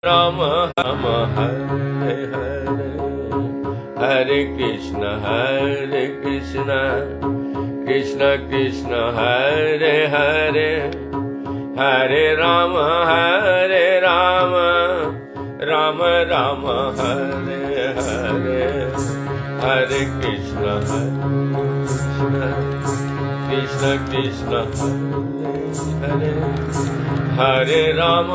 राम राम हरे हरे, हरे कृष्ण कृष्ण कृष्ण हरे हरे, हरे राम राम राम हरे हरे, हरे कृष्ण कृष्ण कृष्ण हरे हरे, हरे राम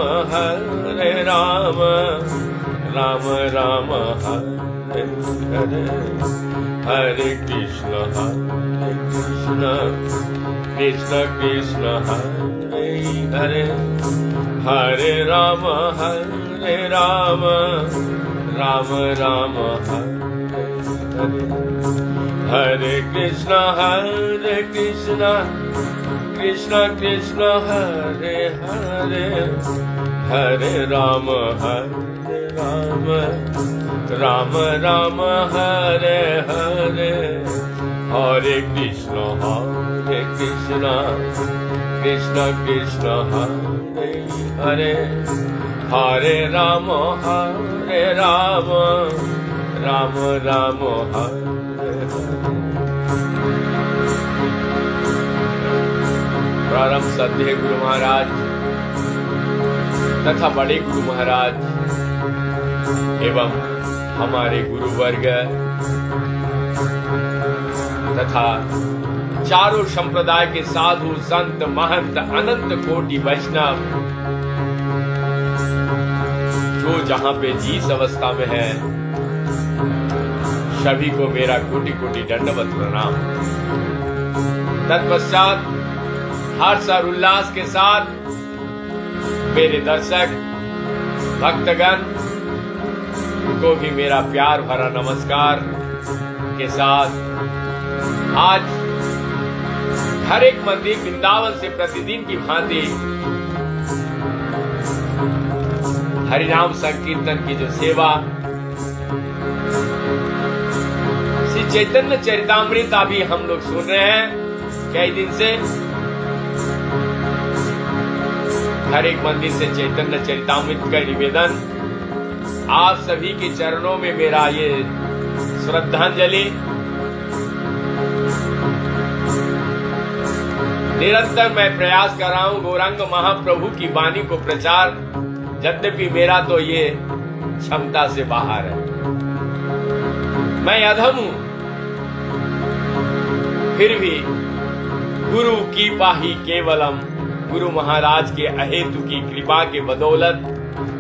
राम राम हरे हरे, हरे कृष्ण कृष्ण कृष्ण हरे हरे, हरे राम राम राम हरे हरे, हरे कृष्ण कृष्ण कृष्ण हरे हरे, हरे राम राम हरे हरे, हरे कृष्ण कृष्ण कृष्ण हरे हरे, हरे राम राम हरे हरे। प्रारंभ श्रद्धेय गुरु महाराज तथा बड़े गुरु महाराज एवं हमारे गुरु वर्ग तथा चारों संप्रदाय के साधु संत महंत अनंत कोटि वैष्णव जो जहां पे जिस अवस्था में है, सभी को मेरा कोटि कोटि दंडवत प्रणाम। तत्पश्चात हर्ष और उल्लास के साथ मेरे दर्शक भक्तगण को भी मेरा प्यार भरा नमस्कार के साथ आज हर एक मंदिर वृंदावन से प्रतिदिन की भांति हरिनाम संकीर्तन की जो सेवा श्री चैतन्य चरितामृत अभी हम लोग सुन रहे हैं कई दिन से। हर एक मंदिर से चैतन्य चरितामृत का निवेदन आप सभी के चरणों में मेरा ये श्रद्धांजलि। निरंतर मैं प्रयास कर रहा हूं गौरांग महाप्रभु की वाणी को प्रचार, यद्यपि मेरा तो ये क्षमता से बाहर है, मैं अधम हूं, फिर भी गुरु की पाही केवलम, गुरु महाराज के अहेतु की कृपा के बदौलत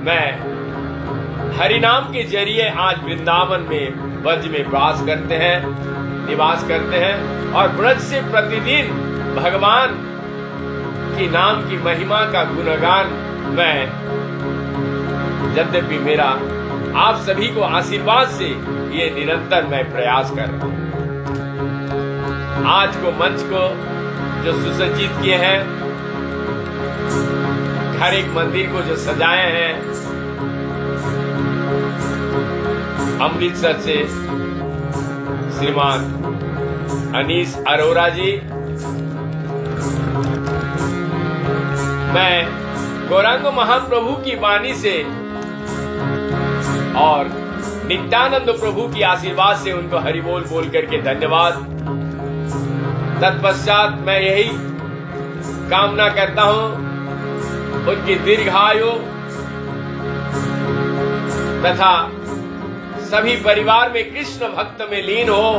मैं हरिनाम के जरिए आज वृंदावन में ब्रज में निवास करते हैं और ब्रज से प्रतिदिन भगवान की नाम की महिमा का गुणगान मैं, यद्यपि मेरा आप सभी को आशीर्वाद से ये निरंतर मैं प्रयास कर रहा हूं। आज को मंच को जो सुसज्जित किए हैं, हर एक मंदिर को जो सजाए हैं, अमृतसर से श्रीमान अनीस अरोरा जी, मैं गौरांग महाप्रभु की वाणी से और नित्यानंद प्रभु की आशीर्वाद से उनको हरिबोल बोल करके धन्यवाद। तत्पश्चात मैं यही कामना करता हूं उनकी दीर्घायु तथा सभी परिवार में कृष्ण भक्त में लीन हो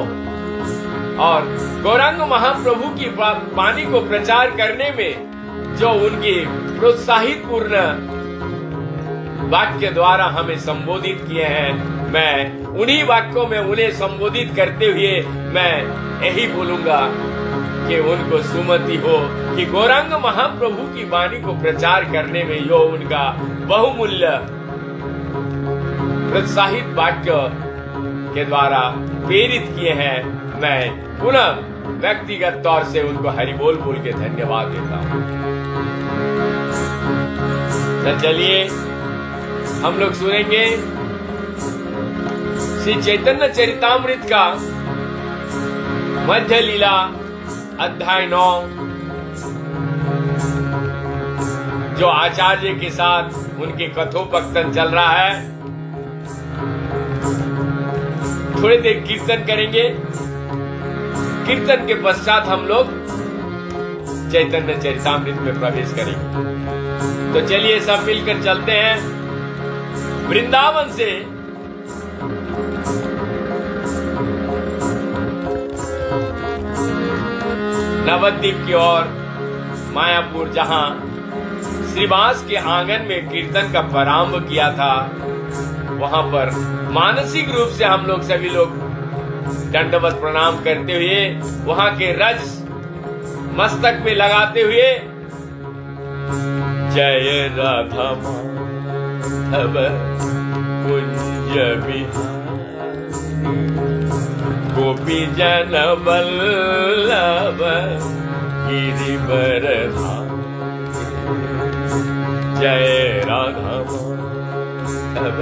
और गौरांग महाप्रभु की वाणी को प्रचार करने में जो उनकी प्रोत्साहित पूर्ण वाक्य द्वारा हमें संबोधित किए हैं, मैं उन्हीं वाक्यों में उन्हें संबोधित करते हुए मैं यही बोलूंगा कि उनको सुमति हो कि गौरांग महाप्रभु की वाणी को प्रचार करने में यो उनका बहुमूल्य प्रोत्साहित वाक्य के द्वारा प्रेरित किए हैं। मैं पुनः व्यक्तिगत तौर से उनको हरिबोल बोल के धन्यवाद देता हूं। तो चलिए हम लोग सुनेंगे श्री चैतन्य चरितामृत का मध्य लीला अध्याय 9, जो आचार्य के साथ उनके कथोपकथन चल रहा है। थोड़ी देर कीर्तन करेंगे। कीर्तन के पश्चात हम लोग चैतन्य चरितामृत में प्रवेश करेंगे। तो चलिए सब मिलकर चलते हैं वृंदावन से नवद्वीप की ओर, मायापुर, जहां श्रीवास के आंगन में कीर्तन का प्रारंभ किया था। वहां पर मानसिक रूप से हम लोग सभी लोग दंडवत प्रणाम करते हुए वहां के रज मस्तक में लगाते हुए जय राधा माधव कुंज बिहारी गोपी जन वल्लभ गिरिवर जय राधा माधव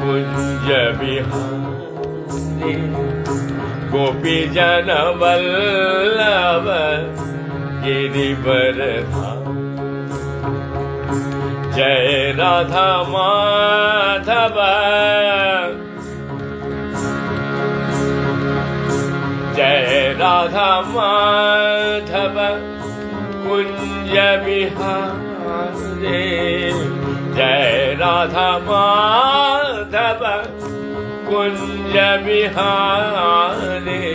कुंज बिहारी गोपी जन वल्लभ गिरिवर जय राधा माधव जय राधा माधव कुंज बिहारी जय राधा माधव कुंज बिहारी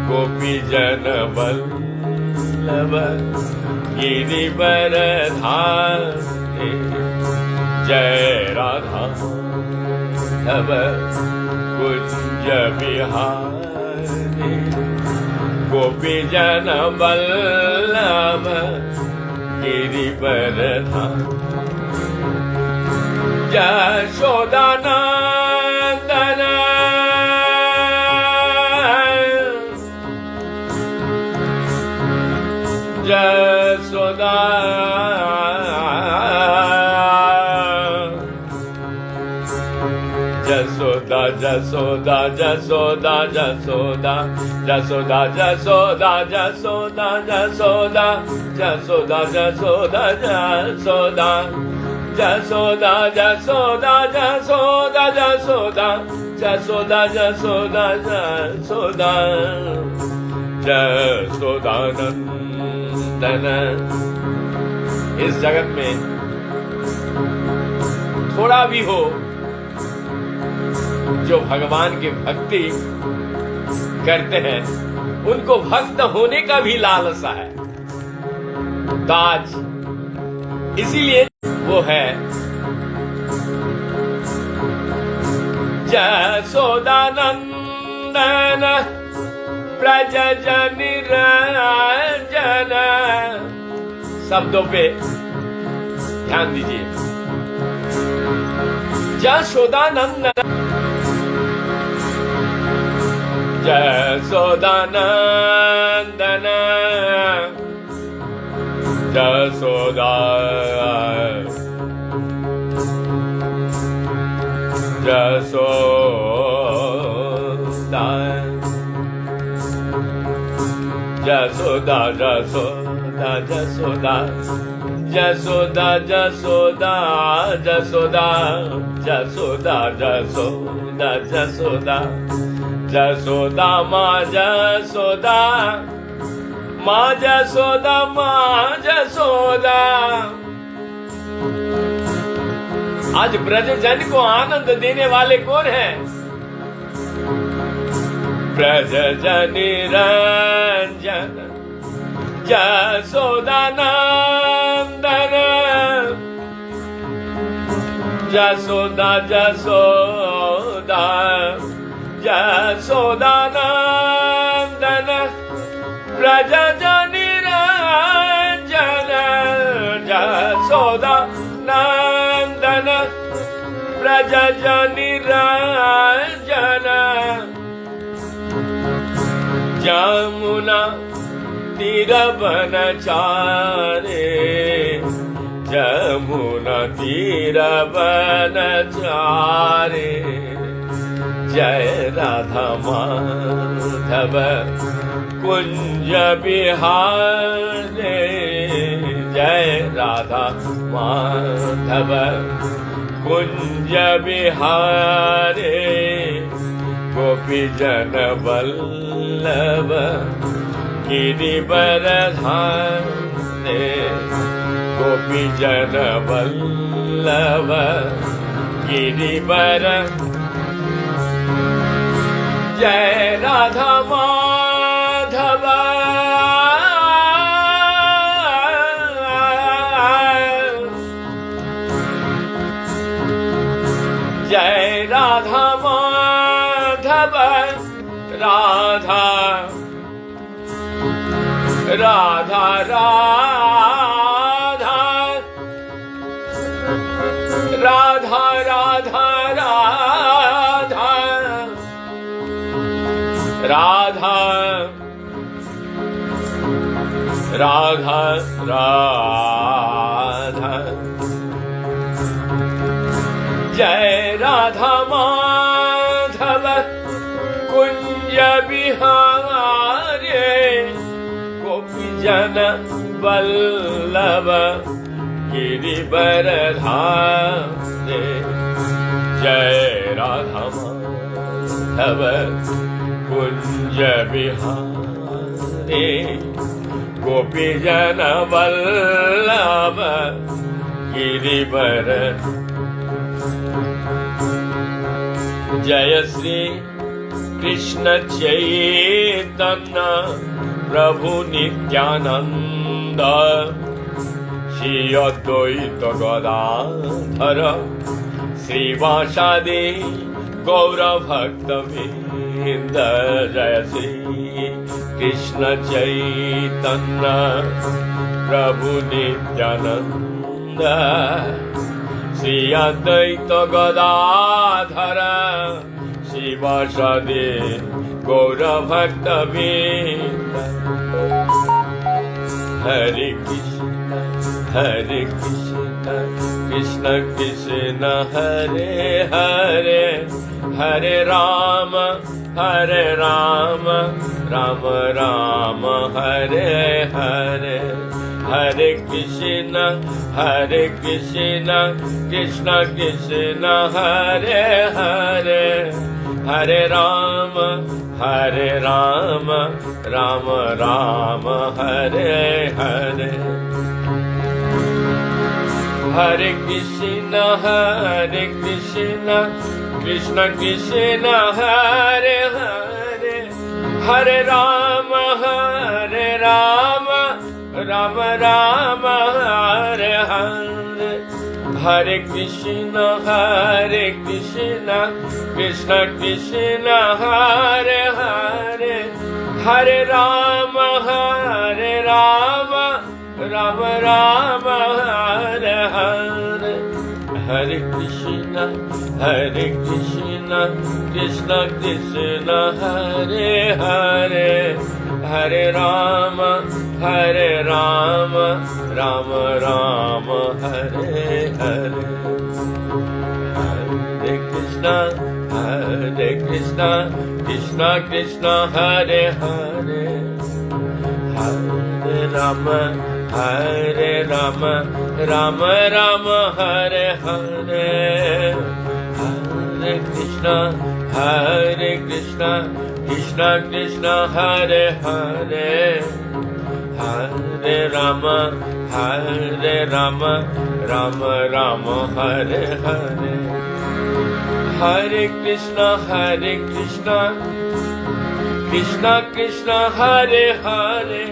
गोपी जन वल्लभ गिरिवर धारी जय राधा माधव कुंज बिहारी गोपी जन वल्लभ गिरिवर धारी यशोदानंदन यशोदा जसोदा जसोदा जसोदा जसोदा जसोदा जसोदा जसोदा जसोदा जसोदा जसोदा जसोदा जसोदा जसोदा जसोदा जसोदा जसोदा जसोदा जसोदा जसोदानंदन। इस जगत में थोड़ा भी हो जो भगवान की भक्ति करते हैं उनको भक्त होने का भी लालसा है। तो आज इसीलिए वो है यशोदानंदन ब्रज जनि रंजन। शब्दों पे ध्यान दीजिए। यशोदानंदन यशोदानंदन यशोदा यशोदा यशोदा यशोदा यशोदा यशोदा यशोदा यशोदा यशोदा यशोदा यशोदा यशोदा माँ यशोदा माँ यशोदा माँ यशोदा। आज ब्रजजन को आनंद देने वाले कौन हैं? ब्रजजन रंजन यशोदानंदन यशोदा यशोदा यशोदानंदन ब्रजजन रंजन यशोदानंदन ब्रजजन रंजन। जमुना तीर बनचारे जमुना तीर बनचारे जय राधा माधव कुंज बिहारी जय राधा माधव कुंज बिहारे गोपी जन वल्लभ गिरिवर धारे गोपी जन वल्लभ गिरिवर जय राधा माधव जय राधा माधव राधा राधा राधा राधा राधा राधा राधा जय राधा माधव कुंज बिहारे गोपी जन वल्लभ गिरिवर धारे जय राधा माधव कुंज बिहारे गोपी जन वल्लभ गिरिवर जय श्री कृष्ण चैतन्य प्रभु नित्यानंद श्री अद्वैत गदाधर श्रीवासादि गौर भक्तवृंद जय श्री कृष्ण चैतन्य प्रभु नित्यानंद श्री अद्वैत गदाधर शिवासादि गौर भक्तवृंद हरे कृष्ण कृष्ण कृष्ण हरे हरे हरे राम राम राम हरे हरे हरे कृष्ण कृष्ण कृष्ण हरे हरे हरे राम राम राम हरे हरे हरे कृष्ण कृष्ण कृष्ण हरे हरे हरे राम राम राम हरे हरे हरे कृष्ण कृष्ण कृष्ण हरे हरे हरे राम राम राम हरे हरे हरे कृष्ण कृष्ण कृष्ण हरे हरे हरे राम राम राम हरे हरे हरे कृष्ण कृष्ण कृष्ण हरे हरे हरे राम राम राम हरे हरे हरे कृष्ण कृष्ण कृष्ण हरे हरे हरे राम राम राम हरे हरे हरे कृष्ण कृष्ण कृष्ण हरे हरे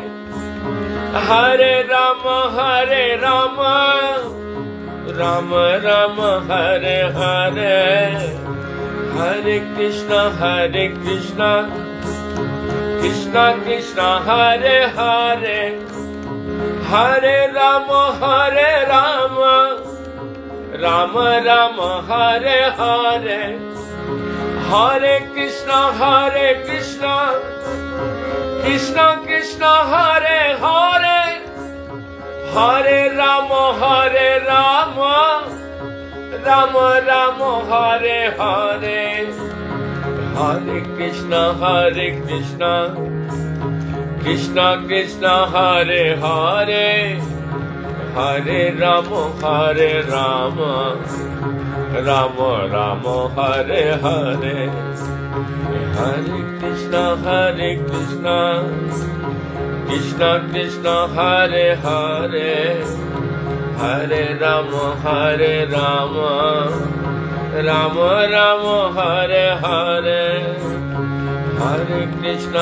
हरे राम राम हरे हरे हरे कृष्ण कृष्ण कृष्ण हरे हरे हरे राम राम हरे हरे हरे कृष्ण कृष्ण कृष्ण हरे हरे हरे राम राम हरे हरे हरे कृष्ण कृष्ण कृष्ण हरे हरे हरे राम राम राम हरे हरे, हरे कृष्ण कृष्ण कृष्ण हरे हरे, हरे राम राम राम हरे हरे, हरे कृष्ण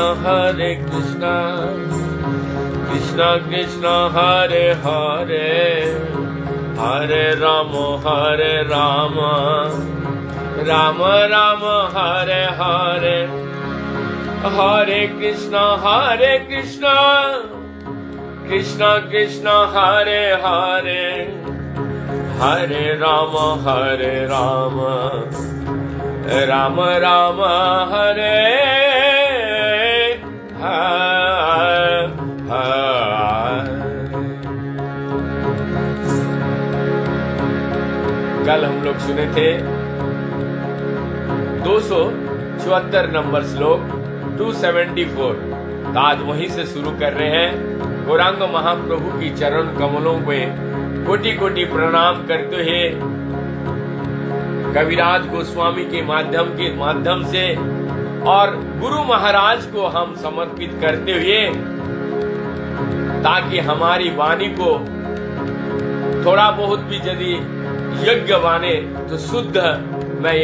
कृष्ण कृष्ण हरे हरे, हरे राम राम राम हरे हरे, हरे कृष्ण कृष्ण कृष्ण हरे हरे, हरे राम राम राम हरे कल हम लोग सुने थे 274 नंबर श्लोक 274। तो आज वहीं से शुरू कर रहे हैं। गौरांग महाप्रभु की चरण कमलों में कोटि कोटि प्रणाम करते हुए कविराज गोस्वामी के माध्यम से और गुरु महाराज को हम समर्पित करते हुए, ताकि हमारी वाणी को थोड़ा बहुत भी यदि यज्ञ माने तो शुद्ध मैं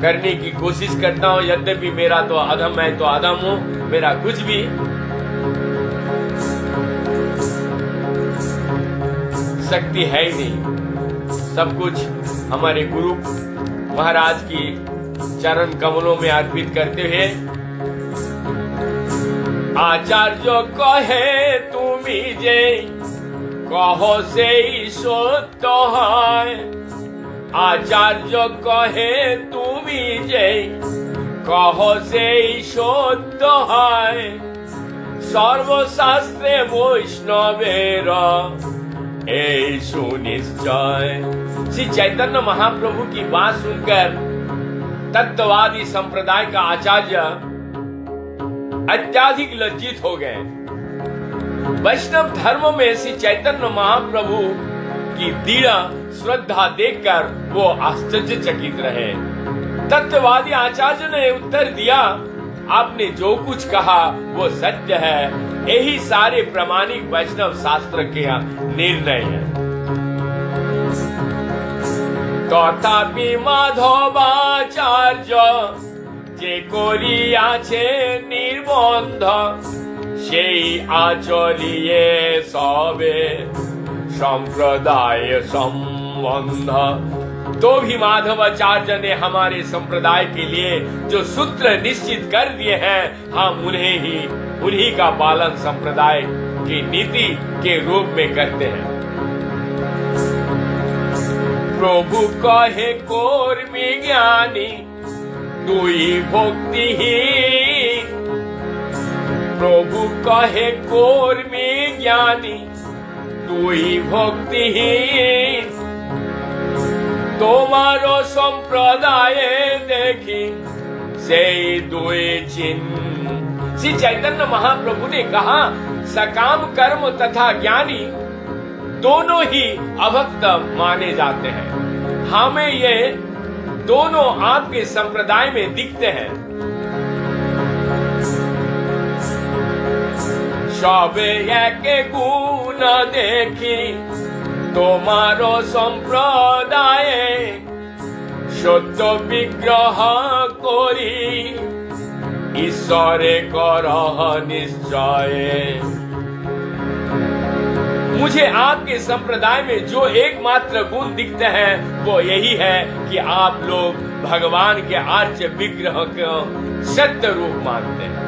करने की कोशिश करता हूँ। यद्यपि मेरा तो अधम, मैं तो अधम हूँ, मेरा कुछ भी शक्ति है ही नहीं। सब कुछ हमारे गुरु महाराज की चरण कमलों में अर्पित करते हुए, आचार्य कहे तुमी जे कहो से सत्य है, आचार्य कहे तुमी जे कहो से सत्य है, सर्वशास्त्रे वैष्णवेर ए सुनिश्चय। श्री चैतन्य महाप्रभु की बात सुनकर तत्ववादी संप्रदाय का आचार्य अत्यधिक लज्जित हो गए। वैष्णव धर्म में श्री चैतन्य महाप्रभु की दृढ़ श्रद्धा देखकर वो आश्चर्यचकित रहे। तत्ववादी आचार्य ने उत्तर दिया, आपने जो कुछ कहा वो सत्य है, यही सारे प्रामाणिक वैष्णव शास्त्र के निर्णय है। तथापि माधवाचार्य जे करियाছে নির্বন্ধ, সেই आचरिए सबे संप्रदाय संबंध। तो भी माधवाचार्य ने हमारे संप्रदाय के लिए जो सूत्र निश्चित कर दिए हैं, हम उन्हीं का पालन संप्रदाय की नीति के रूप में करते हैं। प्रभु कहे कर्मी ज्ञानी दुई भक्ति ही, प्रभु कहे कर्मी ज्ञानी दुई भक्ति ही, তোমারো संप्रदाय देखी से दुई चिन्ह। श्री चैतन्य महाप्रभु ने कहा, सकाम कर्म तथा ज्ञानी दोनों ही अभक्त माने जाते हैं। हमें ये दोनों आपके संप्रदाय में दिखते हैं। सबे एक गुण देखी তোমারো সম্প্রদায়ে, সত্য বিগ্রহ করি ঈশ্বরে করহ निश्चय। मुझे आपके संप्रदाय में जो एकमात्र गुण दिखते हैं वो यही है कि आप लोग भगवान के आर्य विग्रह को सत्य रूप मानते हैं।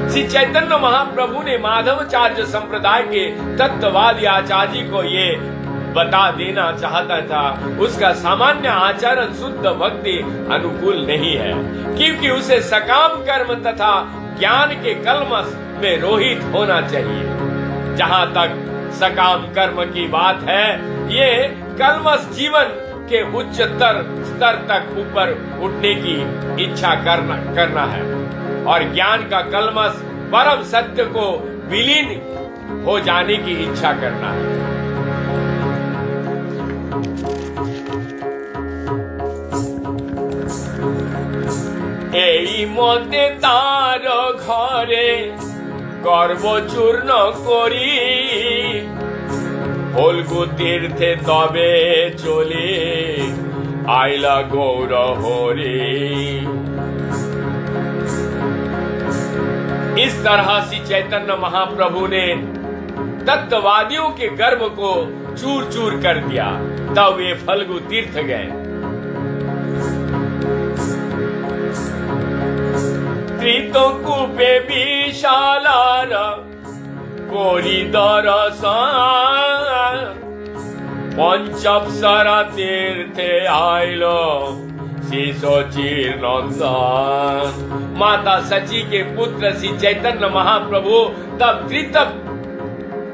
श्री चैतन्य महाप्रभु ने माधवाचार्य संप्रदाय के तत्ववादी आचार्य को ये बता देना चाहता था, उसका सामान्य आचरण शुद्ध भक्ति अनुकूल नहीं है, क्योंकि उसे सकाम कर्म तथा ज्ञान के कलमश में रोहित होना चाहिए। जहाँ तक सकाम कर्म की बात है, ये कलमश जीवन के उच्चतर स्तर तक ऊपर उठने की इच्छा करना है, और ज्ञान का कलमश परम सत्य को विलीन हो जाने की इच्छा करना है। এই মতে তার ঘরে গর্ব চূর্ণ করি, ফল্গু তীর্থে তবে চলে आइला गौर हरि। इस तरह से चैतन्य महाप्रभु ने तत्ववादियों के गर्व को चूर चूर कर दिया। तब वे फल्गु तीर्थ गए। त्रितोकूपे विशालार कोरिदर पंचअप्सरा तीर्थे आइलो श्री सचीर नंदन। माता सची के पुत्र श्री चैतन्य महाप्रभु तब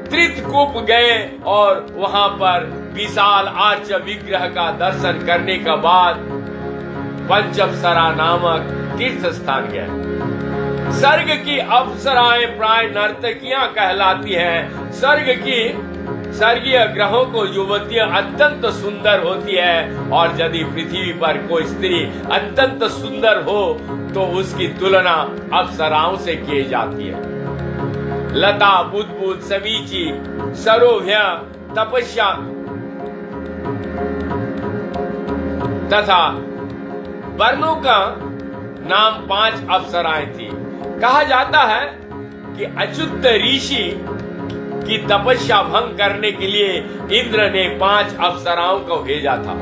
त्रितकूप गए और वहां पर विशाल आर्च विग्रह का दर्शन करने के बाद पंचअप्सरा नामक तीर्थ स्थान गए। स्वर्ग की अप्सराएं प्राय नर्तकियां कहलाती हैं। स्वर्गीय ग्रहों को युवतियां अत्यंत सुंदर होती है, और यदि पृथ्वी पर कोई स्त्री अत्यंत सुंदर हो तो उसकी तुलना अप्सराओं से की जाती है। लता, बुदबुद, समीची, सरोभ्य, तपस्या तथा वर्णों का नाम 5 अप्सराएं थी। कहा जाता है कि अच्युत ऋषि की तपस्या भंग करने के लिए इंद्र ने 5 अप्सराओं को भेजा था।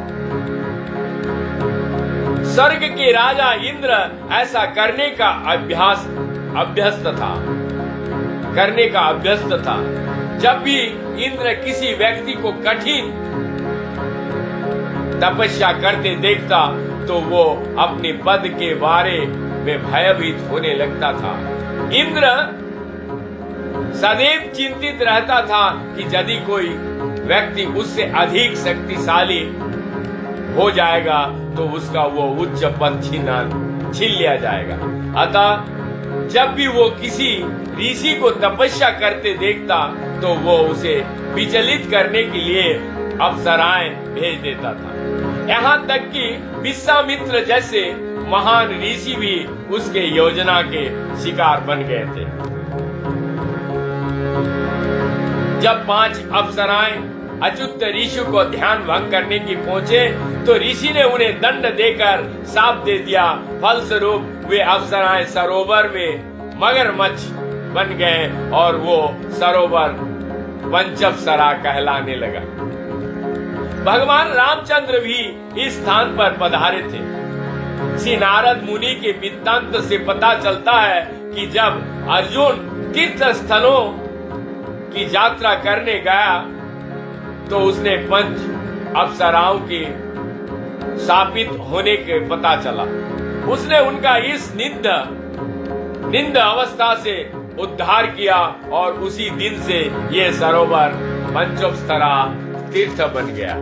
स्वर्ग के राजा इंद्र ऐसा करने का अभ्यस्त था। जब भी इंद्र किसी व्यक्ति को कठिन तपस्या करते देखता तो वो अपने पद के बारे में भयभीत होने लगता था। इंद्र सदैव चिंतित रहता था कि यदि कोई व्यक्ति उससे अधिक शक्तिशाली हो जाएगा तो उसका वो उच्च पद छीन लिया जाएगा। अतः जब भी वो किसी ऋषि को तपस्या करते देखता तो वो उसे विचलित करने के लिए अप्सराएं भेज देता था। यहाँ तक कि विश्वामित्र जैसे महान ऋषि भी उसके योजना के शिकार बन गए थे। जब 5 अप्सराएं अच्युत ऋषि को ध्यान भंग करने की पहुंचे तो ऋषि ने उन्हें दंड देकर शाप दे दिया। फलस्वरूप वे अप्सराएं सरोवर में मगरमच्छ बन गए और वो सरोवर पंचअप्सरा कहलाने लगा। भगवान रामचंद्र भी इस स्थान पर पधारे थे। श्री नारद मुनि के वृत्तांत से पता चलता है कि जब अर्जुन तीर्थ स्थलों की यात्रा करने गया तो उसने 5 अप्सराओं के शापित होने के पता चला। उसने उनका इस निंद अवस्था से उद्धार किया और उसी दिन से ये सरोवर पंचअप्सरा तीर्थ बन गया।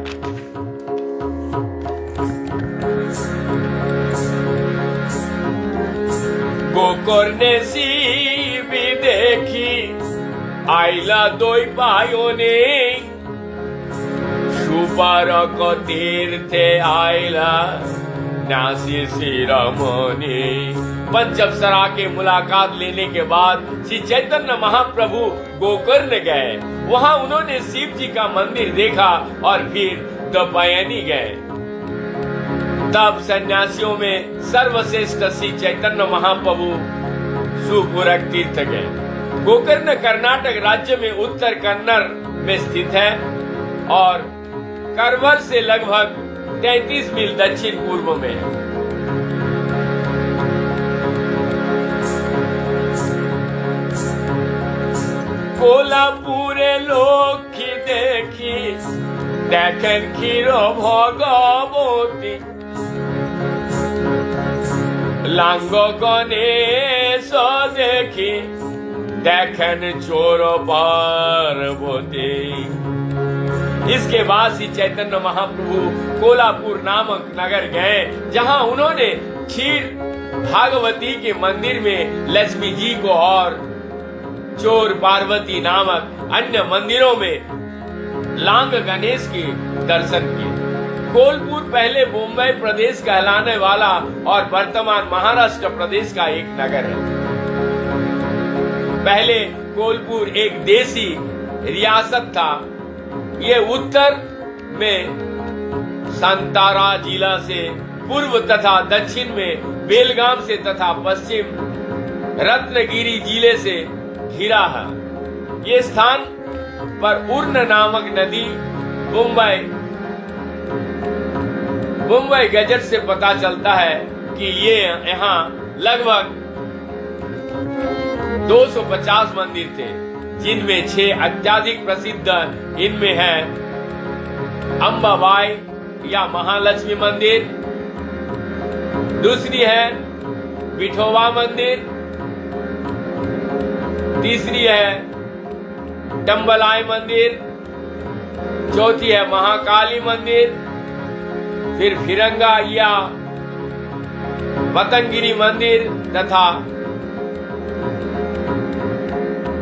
गोकर्णे भी देखी आइला दोई पायोने सुपारक तीर्थे आइला नासी शिरोमणि। पंचअप्सरा के मुलाकात लेने के बाद श्री चैतन्य महाप्रभु गोकर्ण गए। वहां उन्होंने शिव जी का मंदिर देखा और फिर द्वैपायनी गए। तब सन्यासियों में सर्वश्रेष्ठ श्री चैतन्य महाप्रभु सुपुरक तीर्थ गए। गोकर्ण कर्नाटक राज्य में उत्तर कन्नड़ में स्थित है और करवर से लगभग 33 मील दक्षिण पूर्व में है। कोल्हापुरे लक्ष्मी देखी देखें क्षीर भगवती लांग गणेश देखी देखें चोर पार्वती। इसके बाद श्री चैतन्य महाप्रभु कोल्हापुर नामक नगर गए, जहां उन्होंने क्षीर भागवती के मंदिर में लक्ष्मी जी को और चोर पार्वती नामक अन्य मंदिरों में लांग गणेश के दर्शन किए। कोल्हापुर पहले मुंबई प्रदेश कहलाने वाला और वर्तमान महाराष्ट्र प्रदेश का एक नगर है। पहले कोल्हापुर एक देशी रियासत था। यह उत्तर में संतारा जिला से, पूर्व तथा दक्षिण में बेलगाम से तथा पश्चिम रत्नगिरी जिले से घिरा है। ये स्थान पर उर्न नामक नदी मुंबई गजट से पता चलता है कि ये यहाँ लगभग 250 मंदिर थे, जिनमें 6 अत्यधिक प्रसिद्ध इनमें है अंबाबाई या महालक्ष्मी मंदिर, दूसरी है विठोबा मंदिर, तीसरी है टम्बलाई मंदिर, चौथी है महाकाली मंदिर, फिर फिरंगा या वतनगिरी मंदिर तथा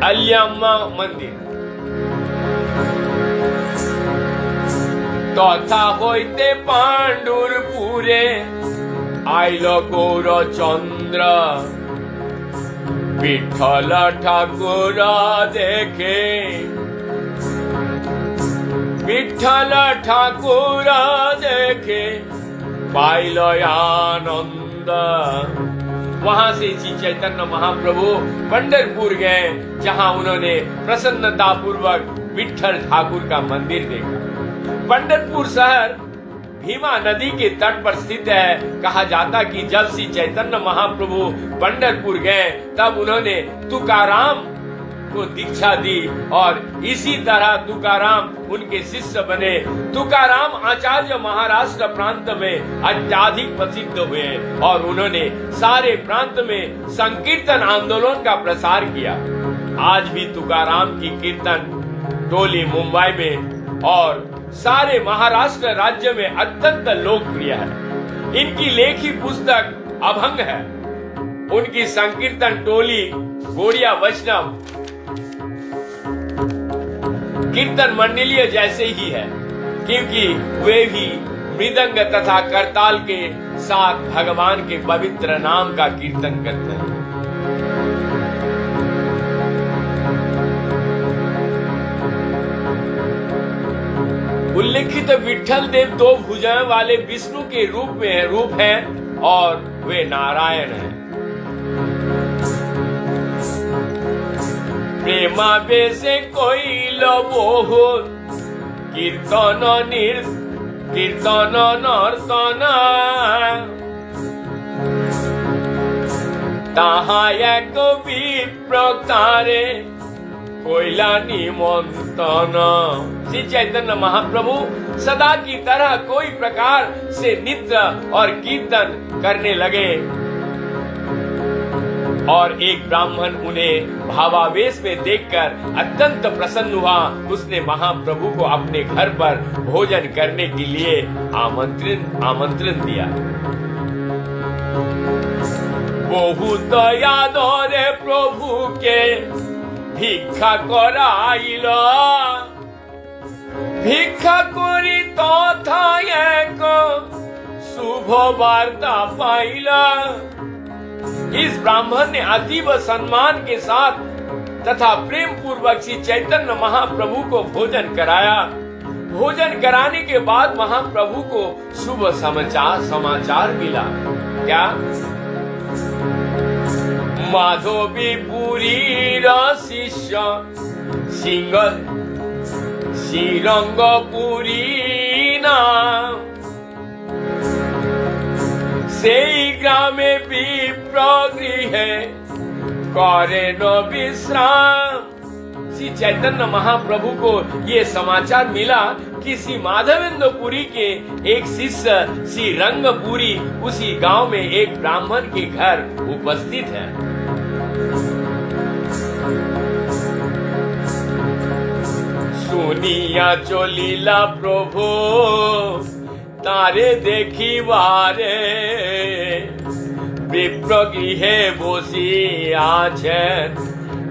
अलियम्मा मंदिर। तथा होते पांडुरपुरे आइल गौरचंद्र, विठल ठाकुर देखे, विठल ठाकुर देखे पाइल आनंद। वहां से श्री चैतन्य महाप्रभु पंढरपुर गए, जहां उन्होंने प्रसन्नता पूर्वक विठल ठाकुर का मंदिर देखा। पंढरपुर शहर भीमा नदी के तट पर स्थित है। कहा जाता कि जब श्री चैतन्य महाप्रभु पंढरपुर गए तब उन्होंने तुकाराम को दीक्षा दी और इसी तरह तुकाराम उनके शिष्य बने। तुकाराम आचार्य महाराष्ट्र प्रांत में अत्यधिक प्रसिद्ध हुए और उन्होंने सारे प्रांत में संकीर्तन आंदोलन का प्रसार किया। आज भी तुकाराम की कीर्तन टोली मुंबई में और सारे महाराष्ट्र राज्य में अत्यंत लोकप्रिय है। इनकी लेखी पुस्तक अभंग है। उनकी संकीर्तन टोली गौड़िया वैष्णव कीर्तन मंडलीय जैसे ही है, क्योंकि वे भी मृदंग तथा करताल के साथ भगवान के पवित्र नाम का कीर्तन करते हैं। उल्लेखित विठल देव 2 भुजाएं वाले विष्णु के रूप हैं और वे नारायण हैं। प्रेमा बेसे कोई बहुत कीर्तन नर्तन, ताहा एक विप्रकारे कोयला निमंत्रण। श्री चैतन्य महाप्रभु सदा की तरह कोई प्रकार से नृत्य और कीर्तन करने लगे और एक ब्राह्मण उन्हें भावावेश में देखकर अत्यंत प्रसन्न हुआ। उसने महाप्रभु को अपने घर पर भोजन करने के लिए आमंत्रण दिया। बहुत यादरे प्रभु के ভিক্ষা করাইল, ভিক্ষা করি তথা এক শুভ বার্তা পাইলা। इस ब्राह्मण ने अतीब सम्मान के साथ तथा प्रेम पूर्वक श्री चैतन्य महाप्रभु को भोजन कराया। भोजन कराने के बाद महाप्रभु को शुभ समाचार मिला। क्या? माधवीपुरी शिष्य सिंह श्रीरंगपुरी नाम, सेई ग्रामे विप्रगृहे करे न विश्राम। श्री चैतन्य महाप्रभु को ये समाचार मिला कि श्री माधवेंद्रपुरी के एक शिष्य श्री रंगपुरी उसी गांव में एक ब्राह्मण के घर उपस्थित है। सुनिया चलिला प्रभु तारे देखिबारे, विप्रगृहे बसी आछेन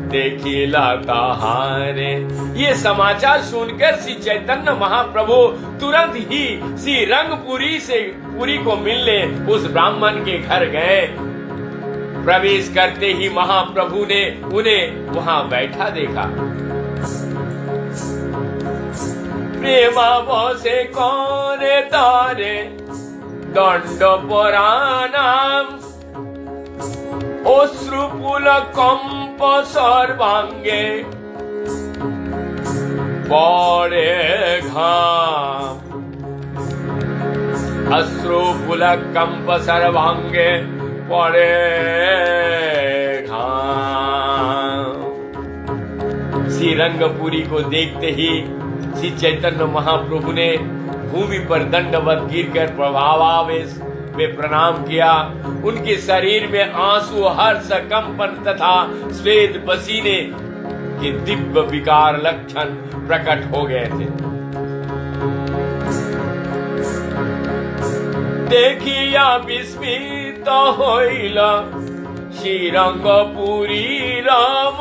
देखी लता हारे। ये समाचार सुनकर श्री चैतन्य महाप्रभु तुरंत ही श्री रंगपुरी को मिलने उस ब्राह्मण के घर गए। प्रवेश करते ही महाप्रभु ने उन्हें वहां बैठा देखा। प्रेमा बसे कौने तारे दंड पुराणाम अश्रुपुल कंप सर्वांगे पड़े घाम। अश्रुपुल कंप सर्वांगे पड़े घाम। श्री रंगपुरी को देखते ही श्री चैतन्य महाप्रभु ने भूमि पर दंडवत गिरकर प्रभावावेश में प्रणाम किया। उनके शरीर में आंसू, हर्ष, कंपन तथा स्वेद पसीने के दिव्य विकार लक्षण प्रकट हो गए थे। देखिया विस्मित होइल श्री रंगपुरी राम।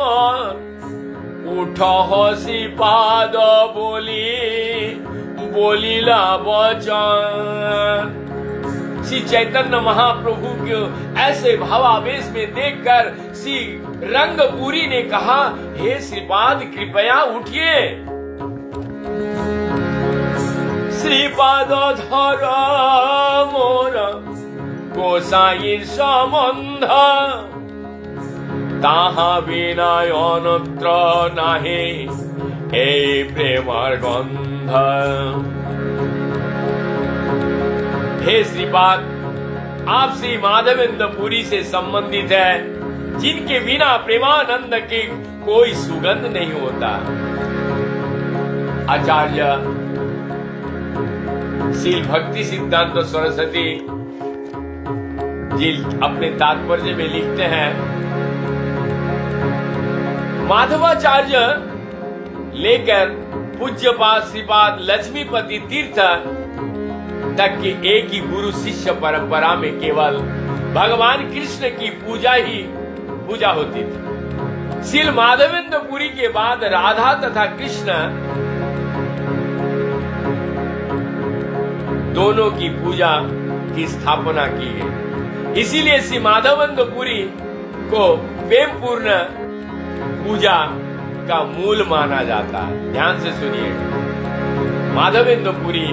उठ हसी पाद बोलिला वचन। श्री चैतन्य महाप्रभु को ऐसे भावावेश में देखकर श्री रंगपुरी ने कहा, हे श्रीपाद कृपया उठिए। श्रीपाद धर मोर गोसाईर संबंध ताहा बिना अन्यत्र नाहि हे प्रेमर गंध। हे श्रीपाद, आप श्री माधवेंद्रपुरी से संबंधित है, जिनके बिना प्रेमानंद की कोई सुगंध नहीं होता। आचार्य श्री भक्ति सिद्धांत सरस्वती जी अपने तात्पर्य में लिखते हैं, माधवाचार्य लेकर पूज्यपाद श्रीपाद लक्ष्मीपति तीर्थ तक की एक ही गुरु शिष्य परंपरा में केवल भगवान कृष्ण की पूजा होती थी। श्री माधवेंद्रपुरी के बाद राधा तथा कृष्ण दोनों की पूजा की स्थापना की गई। इसीलिए श्री माधवेंद्रपुरी को प्रेमपूर्ण पूजा का मूल माना जाता है। ध्यान से सुनिए, माधवेंद्रपुरी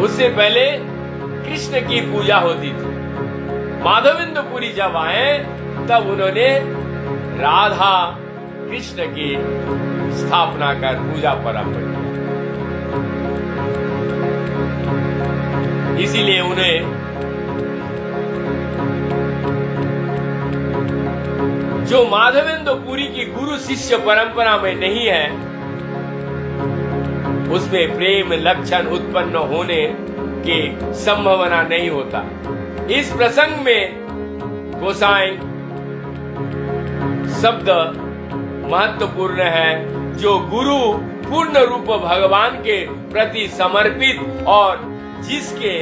उससे पहले कृष्ण की पूजा होती थी। माधवेंद्रपुरी जब आए तब उन्होंने राधा कृष्ण की स्थापना कर पूजा प्रारंभ की। इसीलिए उन्हें जो माधवेंद्रपुरी की गुरु शिष्य परंपरा में नहीं है, उसमें प्रेम लक्षण उत्पन्न होने की संभावना नहीं होता। इस प्रसंग में गोसाई शब्द महत्वपूर्ण है। जो गुरु पूर्ण रूप भगवान के प्रति समर्पित और जिसके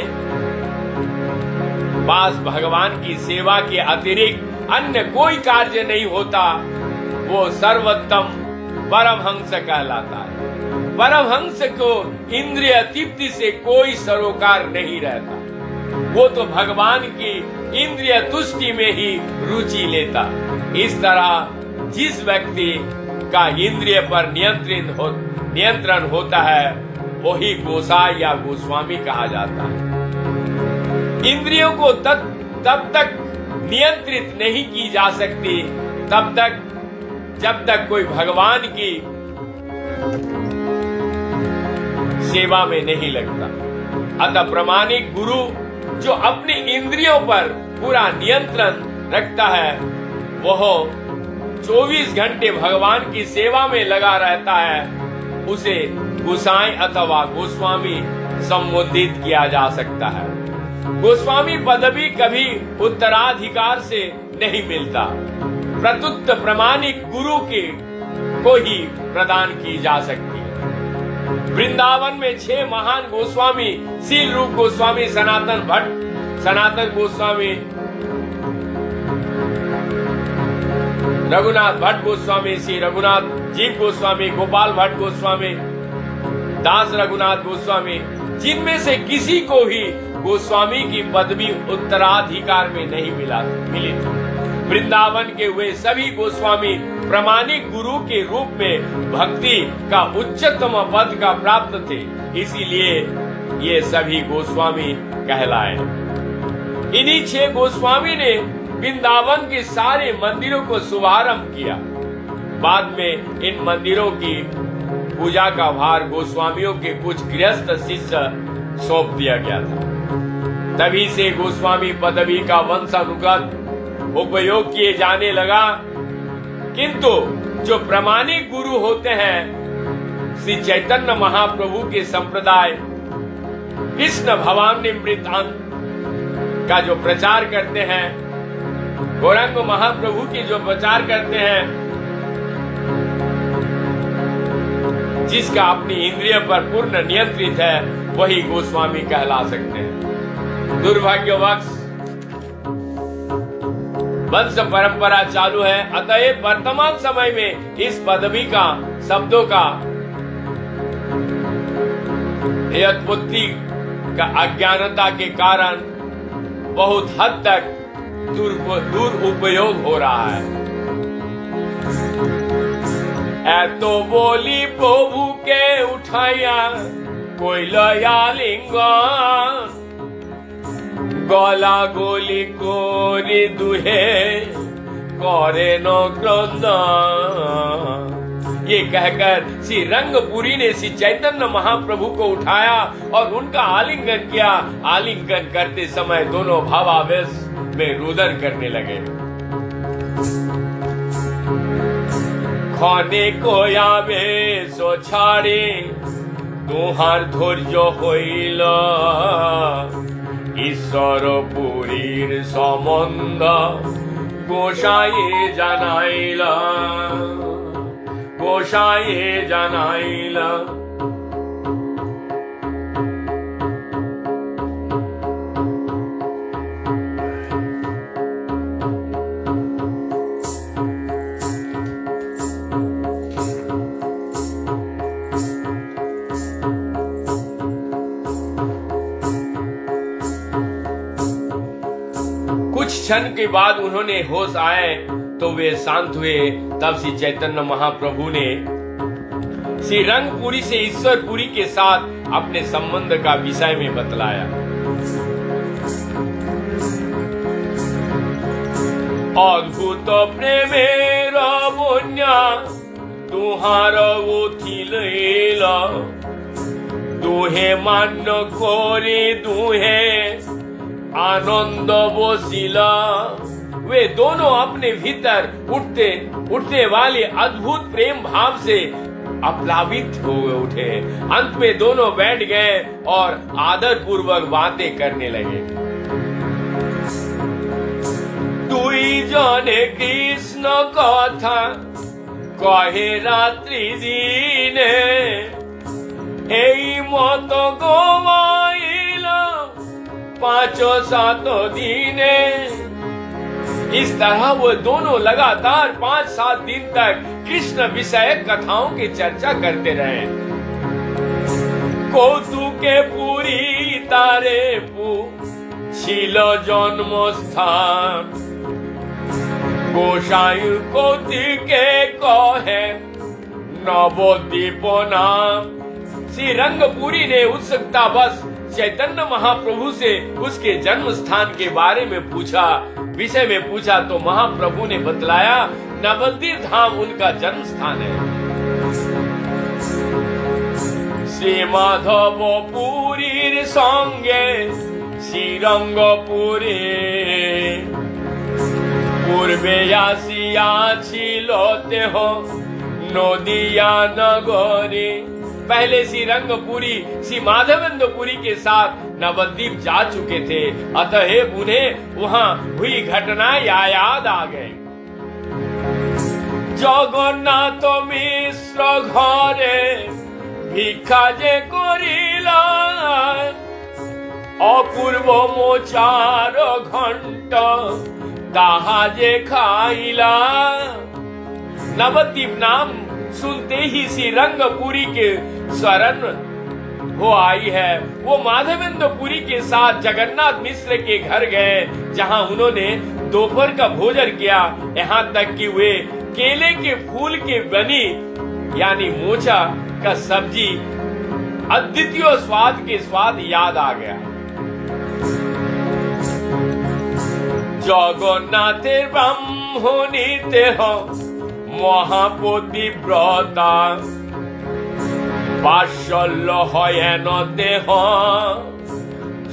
पास भगवान की सेवा के अतिरिक्त अन्य कोई कार्य नहीं होता, वो सर्वोत्तम परमहंस कहलाता है। परमहंस को इंद्रिय तृप्ति से कोई सरोकार नहीं रहता, वो तो भगवान की इंद्रिय तुष्टि में ही रुचि लेता। इस तरह जिस व्यक्ति का इंद्रिय पर नियंत्रण होता है, वही गोसाई या गोस्वामी कहा जाता है। इंद्रियों को तब तक नियंत्रित नहीं की जा सकती तब तक जब तक कोई भगवान की सेवा में नहीं लगता। अतः प्रामाणिक गुरु जो अपनी इंद्रियों पर पूरा नियंत्रण रखता है, वह 24 घंटे भगवान की सेवा में लगा रहता है, उसे गोसाई अथवा गोस्वामी संबोधित किया जा सकता है। गोस्वामी पदवी कभी उत्तराधिकार से नहीं मिलता, प्रत्युत प्रामाणिक गुरु को ही प्रदान की जा सकती है। वृंदावन में 6 महान गोस्वामी, शील रूप गोस्वामी, सनातन भट्ट, सनातन गोस्वामी, रघुनाथ भट्ट गोस्वामी, श्री रघुनाथ जीव गोस्वामी, गोपाल भट्ट गोस्वामी, दास रघुनाथ गोस्वामी, जिनमें से किसी को भी गोस्वामी की पदवी उत्तराधिकार में नहीं मिली थी। वृंदावन के हुए सभी गोस्वामी प्रामाणिक गुरु के रूप में भक्ति का उच्चतम पद का प्राप्त थे, इसीलिए ये सभी गोस्वामी कहलाए। इन्हीं 6 गोस्वामी ने वृंदावन के सारे मंदिरों को शुभारंभ किया। बाद में इन मंदिरों की पूजा का भार गोस्वामियों के कुछ गृहस्थ शिष्य सौंप दिया गया था। तभी से गोस्वामी पदवी का वंशानुगत उपयोग किए जाने लगा, किंतु जो प्रामाणिक गुरु होते हैं, श्री चैतन्य महाप्रभु के संप्रदाय कृष्ण भवामृतांत का जो प्रचार करते हैं, गौरांग महाप्रभु की जो प्रचार करते हैं, जिसका अपनी इंद्रिय पर पूर्ण नियंत्रित है, वही गोस्वामी कहला सकते हैं। दुर्भाग्यवश वंश परंपरा चालू है, अतएव वर्तमान समय में इस पदवी का शब्दों का व्युत्पत्ति का अज्ञानता के कारण बहुत हद तक दुरुपयोग हो रहा है। एतो बोली प्रभु के उठाया कोई लया लिंगन, गला गोली कोरी दुहे करे न क्रंदन। ये कहकर श्री रंगपुरी ने श्री चैतन्य महाप्रभु को उठाया और उनका आलिंगन किया। आलिंगन करते समय दोनों भावावेश में रुदन करने लगे। खाने को आवेश छाड़े तुहार धैर्य हईल, ईश्वर पुरीर सम्बन्ध गोसाई जानाइला, गोसाई जानाइला। कुछ क्षण के बाद उन्होंने होश आए तो वे शांत हुए। तब श्री चैतन्य महाप्रभु ने श्री रंगपुरी से ईश्वरपुरी के साथ अपने संबंध का विषय में बतलाया। अद्भुत प्रेमेर बन्या तुहार उठिल, दुहे मान्य करे दुहे आनंद बसिला। वे दोनों अपने भीतर उठने वाले अद्भुत प्रेम भाव से अप्लावित हो उठे। अंत में दोनों बैठ गए और आदर पूर्वक बातें करने लगे। दुई जने कृष्ण कथा कहे रात्रि दिने, एई मत गोवाइला 5-7 दिने। इस तरह वो दोनों लगातार 5-7 दिन तक कृष्ण विषयक कथाओं की चर्चा करते रहे। कौतुके पुरी तारे छिल जन्म स्थान, गोसाई कौतिके कहे नवद्वीप नाम। श्री रंगपुरी ने उत्सुकता बस चैतन्य महाप्रभु से उसके जन्म स्थान के बारे में विषय में पूछा तो महाप्रभु ने बतलाया नवद्वीप धाम उनका जन्म स्थान है। श्री माधवपुरीर संगे श्रीरंगपुरी पूर्वे आसिया छिलो तेह नदिया नगरी। पहले श्री रंगपुरी श्री माधवेंद्रपुरी के साथ नवद्वीप जा चुके थे, अतः उन्हें वहां हुई घटना याद आ गई। जगन्नाथ मिश्र घरे भिक्षा जे करिला, अपूर्व मोचार घंट ताहा जे खाइला। नवद्वीप नाम सुनते ही श्री रंगपुरी के शरण हो आई है। वो माधवेंद्रपुरी के साथ जगन्नाथ मिश्र के घर गए, जहां उन्होंने दोपहर का भोजन किया। यहाँ तक कि वे केले के फूल के बनी यानी मोचा का सब्जी अद्वितीय स्वाद के स्वाद याद आ गया। जगन्नाथेर ब्राह्मणीते हो মহাপতিব্রতা বাৎসল্য হয় ন দেহ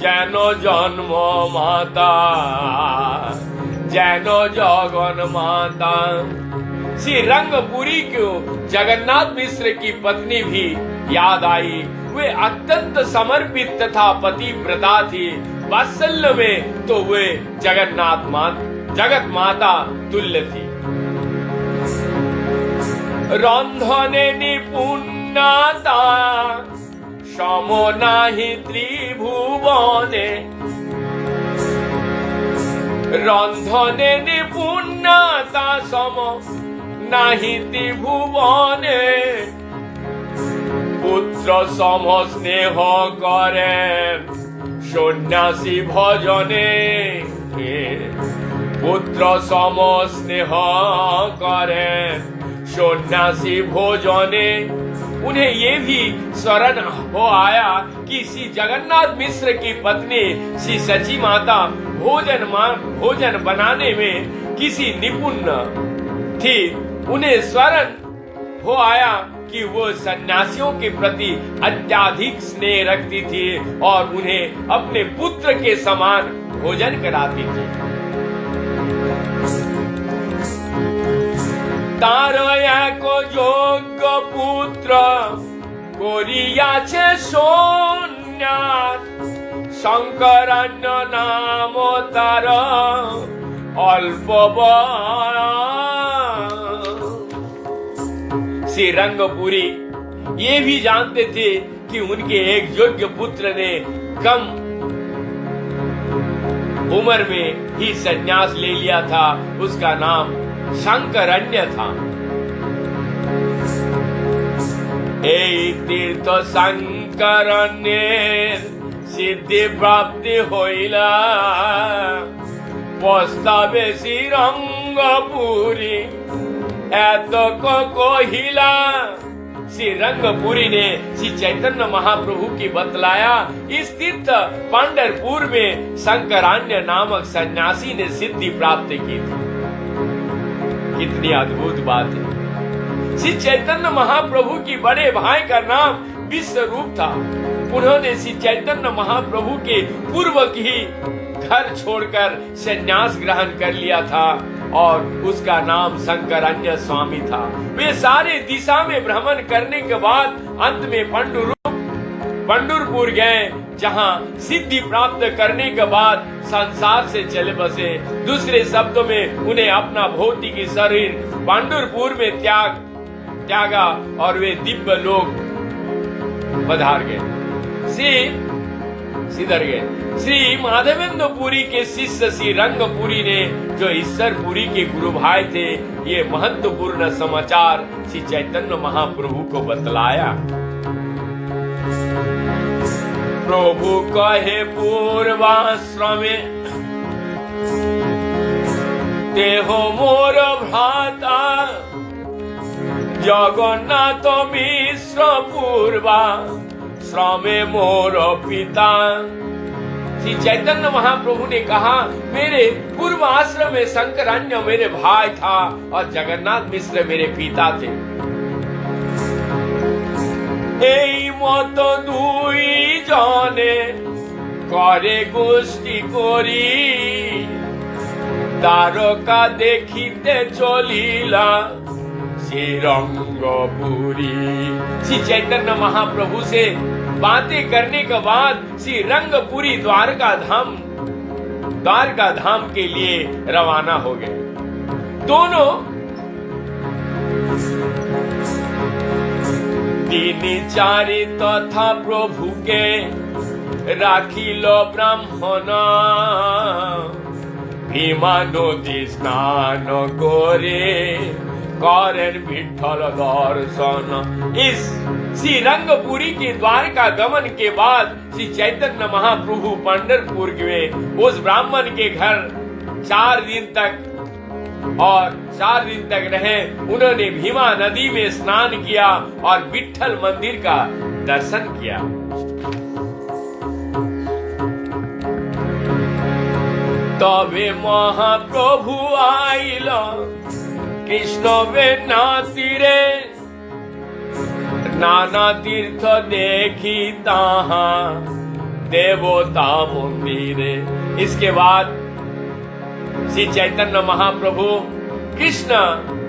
যেন জন্ম মাতা যেন জগন माता। श्री रंगपुरी को जगन्नाथ मिश्र की पत्नी भी याद आई। वे अत्यंत समर्पित तथा पतिव्रता थी। वात्सल्य में तो वे जगत माता तुल्य थी। रंधने निपुणता सम नाही त्रिभुवने रंधने निपुणता सम नाही त्रिभुवने पुत्र सम स्नेह करे सन्यासी भजने पुत्र सम स्नेह करे सन्यासी भोजने। उन्हें ये भी स्मरण हो आया कि श्री जगन्नाथ मिश्र की पत्नी श्री सची माता भोजन बनाने में किसी निपुण थी। उन्हें स्मरण हो आया कि वो सन्यासियों के प्रति अत्याधिक स्नेह रखती थी और उन्हें अपने पुत्र के समान भोजन कराती थी। तार एक योग्य पुत्र करियाछे सन्यास शंकरान्य नाम तार अल्प श्री रंगपुरी ये भी जानते थे कि उनके एक योग्य पुत्र ने कम उम्र में ही संन्यास ले लिया था। उसका नाम शंकरण्य था। तीर्थ शंकरण्येर सिद्धि प्राप्ति होइला प्रस्तावे श्री रंगपुरी एत कहिला। श्री रंगपुरी ने श्री चैतन्य महाप्रभु की बतलाया। इस तीर्थ पंढरपुर में शंकरान्य नामक सन्यासी ने सिद्धि प्राप्त की थी। कितनी अद्भुत बात है। श्री चैतन्य महाप्रभु की बड़े भाई का नाम विश्वरूप था। उन्होंने श्री चैतन्य महाप्रभु के पूर्वक ही घर छोड़कर संन्यास ग्रहण कर लिया था और उसका नाम शंकरान्य स्वामी था। वे सारे दिशा में भ्रमण करने के बाद अंत में पंढरपुर गए, जहां सिद्धि प्राप्त करने के बाद संसार से चले बसे। दूसरे शब्दों में उन्हें अपना भौतिक शरीर पंढरपुर में त्यागा और वे दिव्य लोक पधार गए। श्री माधवेंद्रपुरी के शिष्य श्री रंगपुरी ने जो ईश्वरपुरी के गुरु भाई थे, ये महत्वपूर्ण समाचार श्री चैतन्य महाप्रभु को बतलाया। प्रभु कहे पूर्वाश्रमे देह मोर भ्राता जगन्नाथ मिश्र पूर्वा श्रमे मोर पिता। श्री चैतन्य महाप्रभु ने कहा, मेरे पूर्व आश्रम में शंकरान्य मेरे भाई था और जगन्नाथ मिश्र मेरे पिता थे। এই মতো দুই জনে করে গোষ্ঠী করি तारका देखिते चलिला श्री रंगपुरी। श्री चैतन्य महाप्रभु से बातें करने के बाद श्री रंगपुरी द्वारका धाम के लिए रवाना हो गए। दोनों तीन चारि तथा प्रभु के राखिल ब्राह्मण भीमा नदी स्नान करे करें विठल दर्शन। इस श्री रंगपुरी के द्वारका गमन के बाद श्री चैतन्य महाप्रभु पंढरपुर में उस ब्राह्मण के घर 4 दिन तक रहे। उन्होंने भीमा नदी में स्नान किया और विठल मंदिर का दर्शन किया। तबे महाप्रभु आइल कृष्ण वेना तीरे, नाना तीर्थ देखी ताहा देवता मंदिरे। इसके बाद श्री चैतन्य महाप्रभु कृष्ण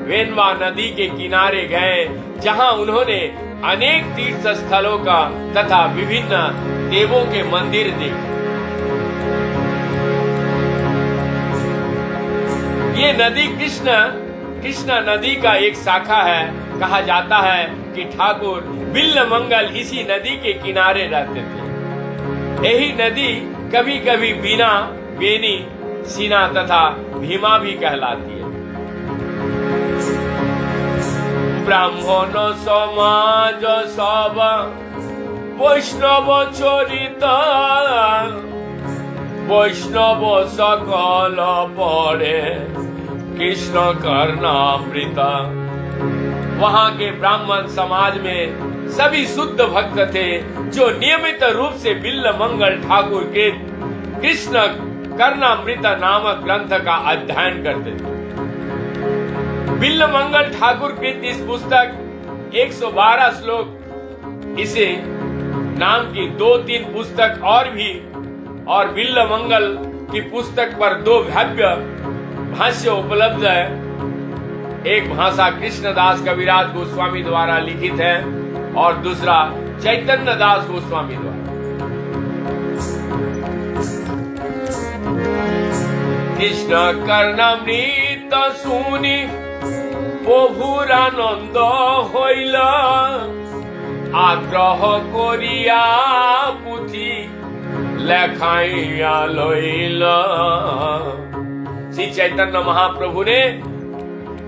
वेनवा नदी के किनारे गए, जहां उन्होंने अनेक तीर्थ स्थलों का तथा विभिन्न देवों के मंदिर देखे। ये नदी कृष्णा नदी का एक शाखा है। कहा जाता है कि ठाकुर बिल्लमंगल इसी नदी के किनारे रहते थे। यही नदी कभी कभी बीना, बेनी, सीना तथा भीमा भी कहलाती है। ब्राह्मण समाज सब वैष्णव चरित, वैष्णव सकल पढ़े कृष्ण कर्णामृत। वहां के ब्राह्मण समाज में सभी शुद्ध भक्त थे, जो नियमित रूप से बिल्लमंगल ठाकुर के कृष्ण कर्णामृत नामक ग्रंथ का अध्ययन करते थे। बिल्लमंगल ठाकुर कृत इस पुस्तक 112 श्लोक, इसे नाम की 2-3 पुस्तक और बिल्लमंगल की पुस्तक पर 2 भव्य भाष्य उपलब्ध है। एक भाषा कृष्णदास कविराज गोस्वामी द्वारा लिखित है और दूसरा चैतन्य दास गोस्वामी द्वारा। कृष्ण कर्णामृत सुनी প্রভুর আনন্দ হইল, আগ্রহ করিয়া পুঁথি লেখাইয়া লইল। श्री चैतन्य महाप्रभु ने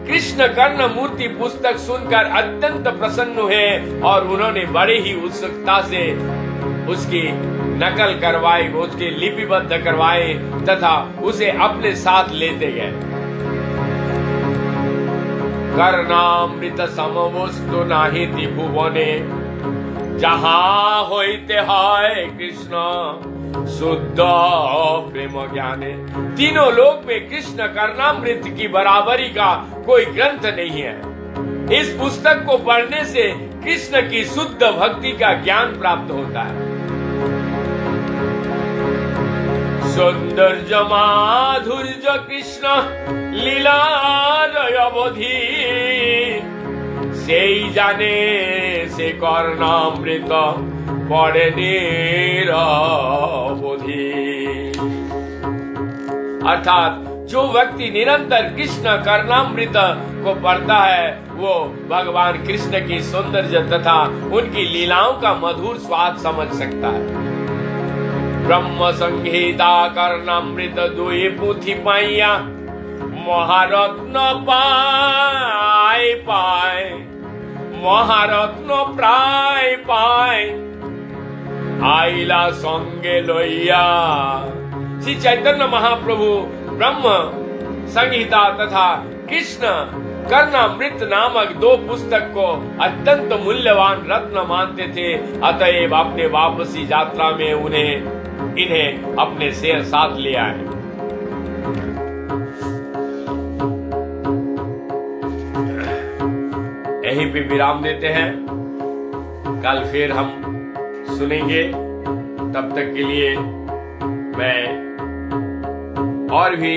कृष्ण कर्ण मूर्ति पुस्तक सुनकर अत्यंत प्रसन्न हुए और उन्होंने बड़े ही उत्सुकता से उसकी नकल करवाई, उसके लिपिबद्ध करवाए तथा उसे अपने साथ लेते गए। कर्णामृत समवस्तु नाहिति भुवने, जहां होते है कृष्ण शुद्ध प्रेम ज्ञाने। तीनों लोक में कृष्ण कर्णामृत की बराबरी का कोई ग्रंथ नहीं है। इस पुस्तक को पढ़ने से कृष्ण की शुद्ध भक्ति का ज्ञान प्राप्त होता है। सौंदर्य माधुर्य कृष्ण लीला अवधि, से ही जाने से कर्णामृत पढ़े निरवधि। अर्थात जो व्यक्ति निरंतर कृष्ण कर्णामृत को पढ़ता है वो भगवान कृष्ण की सौंदर्य तथा उनकी लीलाओं का मधुर स्वाद समझ सकता है। ब्रह्म संहिता कर्णामृत दुई पुथि पाइया, महारत्न पाए पाए, महारत्न प्राय पाए आइला संगे लोइया। श्री चैतन्य महाप्रभु ब्रह्म संहिता तथा कृष्ण कर्णामृत नामक 2 पुस्तक को अत्यंत मूल्यवान रत्न मानते थे। अतएव अपने वापसी यात्रा में इन्हें अपने से साथ ले आए। यहीं पे विराम देते हैं, कल फिर हम सुनेंगे। तब तक के लिए मैं और भी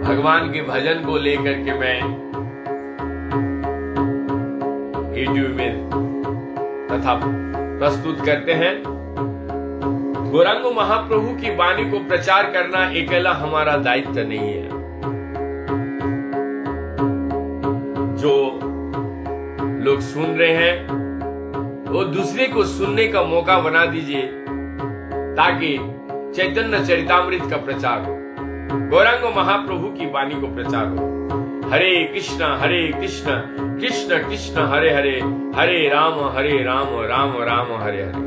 भगवान के भजन को लेकर के मैं यूट्यूब में तथा प्रस्तुत करते हैं। गौरांग महाप्रभु की वाणी को प्रचार करना अकेला हमारा दायित्व नहीं है। जो लोग सुन रहे हैं वो दूसरे को सुनने का मौका बना दीजिए ताकि चैतन्य चरितामृत का प्रचार हो। गौरांग महाप्रभु की वाणी को प्रचार हो। हरे कृष्ण कृष्ण कृष्ण हरे हरे, हरे राम राम राम हरे हरे।